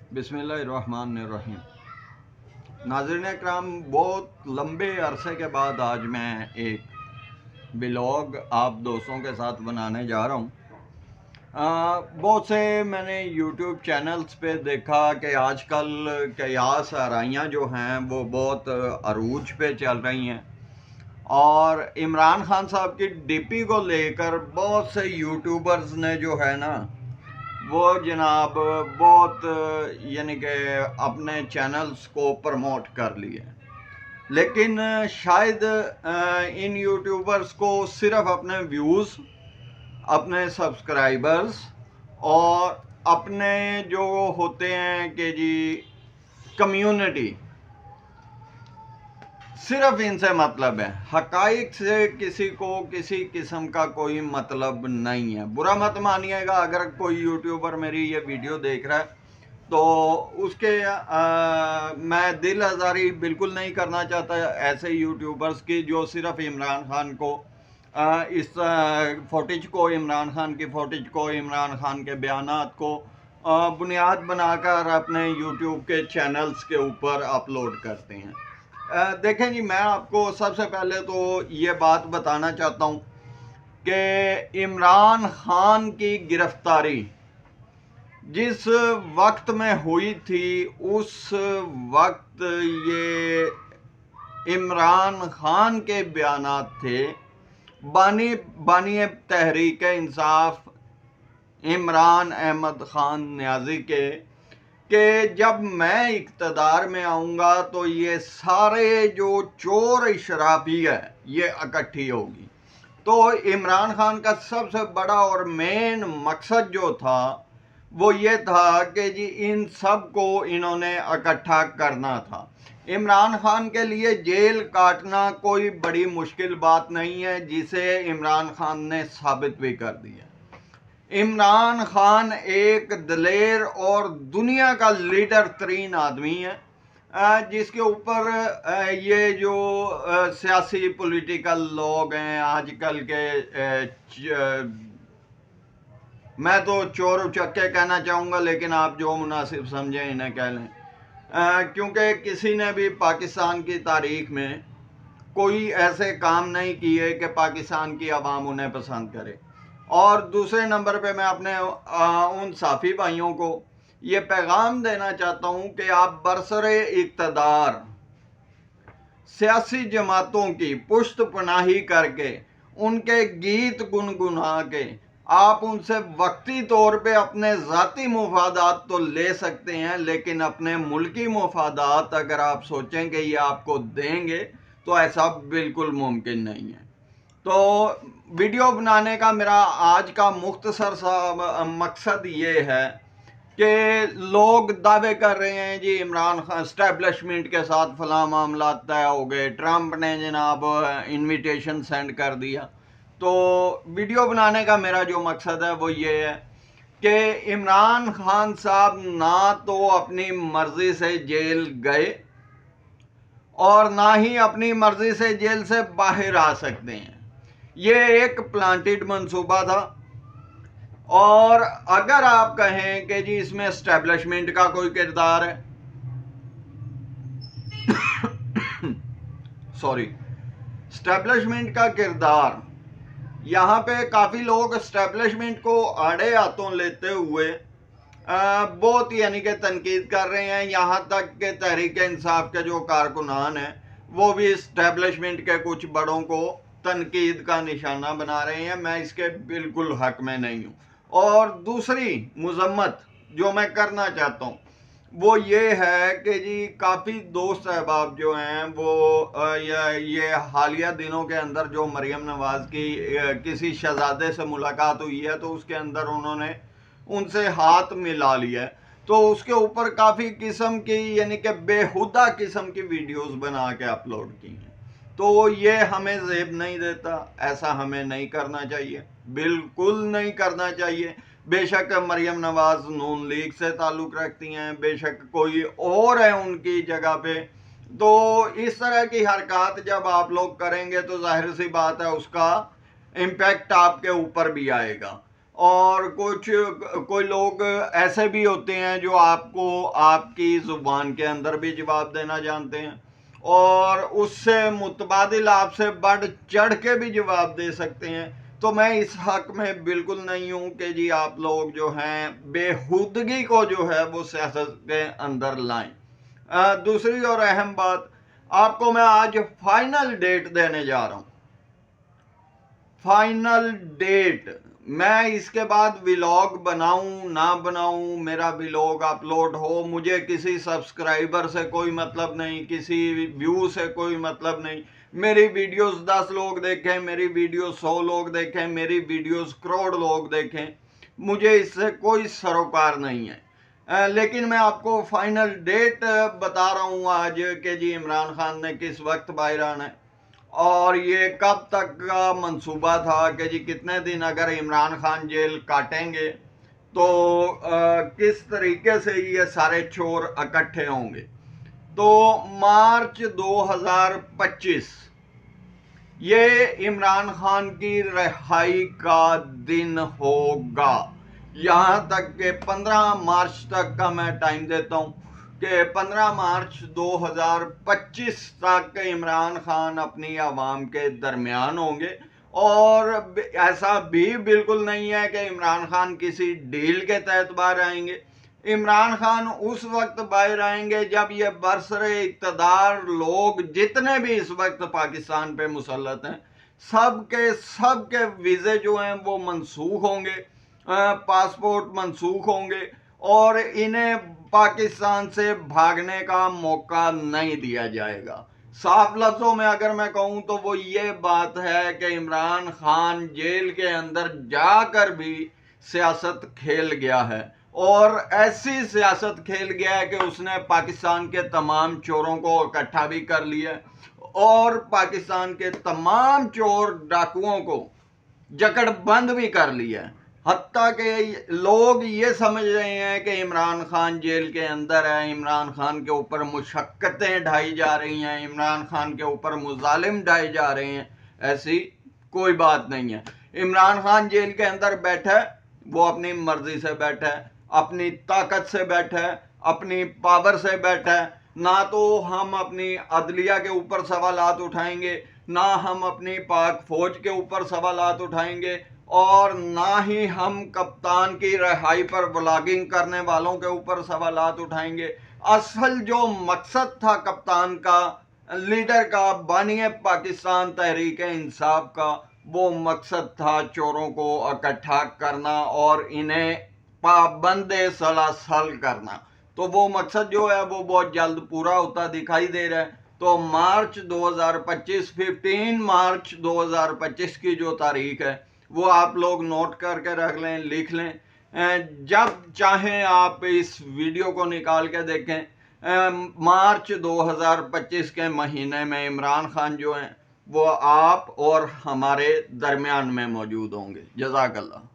बिस्मिल्लाहिर्रहमानिर्रहीम। नाज़रीन इकराम, बहुत लंबे अरसे के बाद आज मैं एक व्लॉग आप दोस्तों के साथ बनाने जा रहा हूँ। बहुत से मैंने यूट्यूब चैनल्स पे देखा कि आजकल कयास आराइयाँ जो हैं वो बहुत अरूज पे चल रही हैं और इमरान खान साहब की डीपी को लेकर बहुत से यूट्यूबर्स ने जो है ना वो जनाब बहुत यानी कि अपने चैनल्स को प्रमोट कर लिए। लेकिन शायद इन यूट्यूबर्स को सिर्फ अपने व्यूज़, अपने सब्सक्राइबर्स और अपने जो होते हैं कि जी कम्युनिटी, सिर्फ इनसे मतलब है। हकाइक से किसी को किसी किस्म का कोई मतलब नहीं है। बुरा मत मानिएगा अगर कोई यूट्यूबर मेरी ये वीडियो देख रहा है तो उसके मैं दिल आज़ारी बिल्कुल नहीं करना चाहता ऐसे यूट्यूबर्स की जो सिर्फ इमरान खान को इस फुटेज को, इमरान खान की फुटेज को, इमरान खान के बयानात को बुनियाद बनाकर अपने यूट्यूब के चैनल्स के ऊपर अपलोड करते हैं। देखें जी, मैं आपको सबसे पहले तो ये बात बताना चाहता हूँ कि इमरान खान की गिरफ्तारी जिस वक्त में हुई थी उस वक्त ये इमरान खान के बयानात थे, बानी तहरीक इंसाफ इमरान अहमद खान न्याजी के जब मैं इक़्तिदार में आऊँगा तो ये सारे जो चोर शराबी है ये इकट्ठी होगी। तो इमरान खान का सबसे बड़ा और मेन मकसद जो था वो ये था कि जी इन सब को इन्होंने इकट्ठा करना था। इमरान खान के लिए जेल काटना कोई बड़ी मुश्किल बात नहीं है, जिसे इमरान खान ने साबित भी कर दिया। इमरान खान एक दलेर और दुनिया का लीडर तरीन आदमी है, जिसके ऊपर ये जो सियासी पॉलिटिकल लोग हैं आजकल के, मैं तो चोर उचक्के कहना चाहूँगा, लेकिन आप जो मुनासिब समझें इन्हें कह लें, क्योंकि किसी ने भी पाकिस्तान की तारीख में कोई ऐसे काम नहीं किए कि पाकिस्तान की आवाम उन्हें पसंद करे। और दूसरे नंबर पे मैं अपने उन साफ़ी भाइयों को ये पैगाम देना चाहता हूँ कि आप बरसरे इक़्तिदार सियासी जमातों की पुश्त पनाही करके उनके गीत गुनगुना के आप उनसे वक्ती तौर पे अपने ज़ाती मुफादात तो ले सकते हैं, लेकिन अपने मुल्की मुफादात अगर आप सोचें कि ये आपको देंगे तो ऐसा बिल्कुल मुमकिन नहीं है। तो वीडियो बनाने का मेरा आज का मुख्तसर सा मकसद ये है कि लोग दावे कर रहे हैं जी इमरान खान एस्टेब्लिशमेंट के साथ फला मामला तय हो गए, ट्रंप ने जनाब इनविटेशन सेंड कर दिया। तो वीडियो बनाने का मेरा जो मकसद है वो ये है कि इमरान खान साहब ना तो अपनी मर्जी से जेल गए और ना ही अपनी मर्जी से जेल से बाहर आ सकते हैं। ये एक प्लांटेड मंसूबा था। और अगर आप कहें कि जी इसमें एस्टेब्लिशमेंट का कोई किरदार है, सॉरी, एस्टेब्लिशमेंट का किरदार, यहाँ पे काफ़ी लोग एस्टेब्लिशमेंट को आड़े हाथों लेते हुए बहुत यानी कि तनकीद कर रहे हैं। यहाँ तक कि तहरीक इंसाफ के जो कारकुनान हैं वो भी एस्टेब्लिशमेंट के कुछ बड़ों को तनकीद का निशाना बना रहे हैं। मैं इसके बिल्कुल हक में नहीं हूँ। और दूसरी मजम्मत जो मैं करना चाहता हूँ वो ये है कि जी काफ़ी दोस्त अहबाब जो हैं वो ये हालिया दिनों के अंदर जो मरियम नवाज़ की किसी शहजादे से मुलाकात हुई है तो उसके अंदर उन्होंने उनसे हाथ मिला लिया है, तो उसके ऊपर काफ़ी किस्म की यानी कि बेहुदा किस्म की वीडियोस बना के अपलोड की हैं। तो ये हमें ज़ेब नहीं देता, ऐसा हमें नहीं करना चाहिए, बिल्कुल नहीं करना चाहिए। बेशक मरियम नवाज नून लीग से ताल्लुक़ रखती हैं, बेशक कोई और है उनकी जगह पे, तो इस तरह की हरकत जब आप लोग करेंगे तो जाहिर सी बात है उसका इम्पैक्ट आपके ऊपर भी आएगा। اور کوئی لوگ ایسے بھی ہوتے ہیں جو آپ کو آپ کی زبان کے اندر بھی جواب دینا جانتے ہیں اور اس سے متبادل آپ سے بڑھ چڑھ کے بھی جواب دے سکتے ہیں. تو میں اس حق میں بالکل نہیں ہوں کہ جی آپ لوگ جو ہیں بےہودگی کو جو ہے وہ سیاست کے اندر لائیں. دوسری اور اہم بات آپ کو میں آج فائنل ڈیٹ دینے جا رہا ہوں. Final date. میں اس کے بعد ویلاگ بناؤں نہ بناؤں، میرا ویلاگ اپلوڈ ہو، مجھے کسی سبسکرائبر سے کوئی مطلب نہیں، کسی ویو سے کوئی مطلب نہیں. میری ویڈیوز 10 لوگ دیکھیں، میری ویڈیوز 100 لوگ دیکھیں، میری ویڈیوز کروڑ لوگ دیکھیں، مجھے اس سے کوئی سروکار نہیں ہے. لیکن میں آپ کو فائنل ڈیٹ بتا رہا ہوں آج کہ جی عمران خان نے کس وقت باہر آنا ہے اور یہ کب تک کا منصوبہ تھا کہ جی کتنے دن اگر عمران خان جیل کاٹیں گے تو کس طریقے سے یہ سارے چور اکٹھے ہوں گے. تو مارچ 2025 یہ عمران خان کی رہائی کا دن ہوگا. یہاں تک کہ 15 مارچ تک کا میں ٹائم دیتا ہوں کہ 15 مارچ 2025 تک عمران خان اپنی عوام کے درمیان ہوں گے. اور ایسا بھی بالکل نہیں ہے کہ عمران خان کسی ڈیل کے تحت باہر آئیں گے. عمران خان اس وقت باہر آئیں گے جب یہ برسر اقتدار لوگ جتنے بھی اس وقت پاکستان پہ مسلط ہیں سب کے ویزے جو ہیں وہ منسوخ ہوں گے، پاسپورٹ منسوخ ہوں گے اور انہیں پاکستان سے بھاگنے کا موقع نہیں دیا جائے گا. صاف لفظوں میں اگر میں کہوں تو وہ یہ بات ہے کہ عمران خان جیل کے اندر جا کر بھی سیاست کھیل گیا ہے اور ایسی سیاست کھیل گیا ہے کہ اس نے پاکستان کے تمام چوروں کو اکٹھا بھی کر لیا اور پاکستان کے تمام چور ڈاکوؤں کو جکڑ بند بھی کر لیا ہے. حتیٰ کہ لوگ یہ سمجھ رہے ہیں کہ عمران خان جیل کے اندر ہے، عمران خان کے اوپر مشقتیں ڈھائی جا رہی ہیں، عمران خان کے اوپر مظالم ڈھائے جا رہے ہیں. ایسی کوئی بات نہیں ہے. عمران خان جیل کے اندر بیٹھا ہے، وہ اپنی مرضی سے بیٹھا ہے، اپنی طاقت سے بیٹھا ہے، اپنی پاور سے بیٹھا ہے. نہ تو ہم اپنی عدلیہ کے اوپر سوالات اٹھائیں گے، نہ ہم اپنی پاک فوج کے اوپر سوالات اٹھائیں گے اور نہ ہی ہم کپتان کی رہائی پر بلاگنگ کرنے والوں کے اوپر سوالات اٹھائیں گے. اصل جو مقصد تھا کپتان کا، لیڈر کا، بانی پاکستان تحریک انصاف کا، وہ مقصد تھا چوروں کو اکٹھا کرنا اور انہیں پابند سلاسل کرنا. تو وہ مقصد جو ہے وہ بہت جلد پورا ہوتا دکھائی دے رہا ہے. تو مارچ 2025 15 مارچ 2025 کی جو تاریخ ہے وہ آپ لوگ نوٹ کر کے رکھ لیں، لکھ لیں. جب چاہیں آپ اس ویڈیو کو نکال کے دیکھیں. مارچ 2025 کے مہینے میں عمران خان جو ہیں وہ آپ اور ہمارے درمیان میں موجود ہوں گے. جزاک اللہ.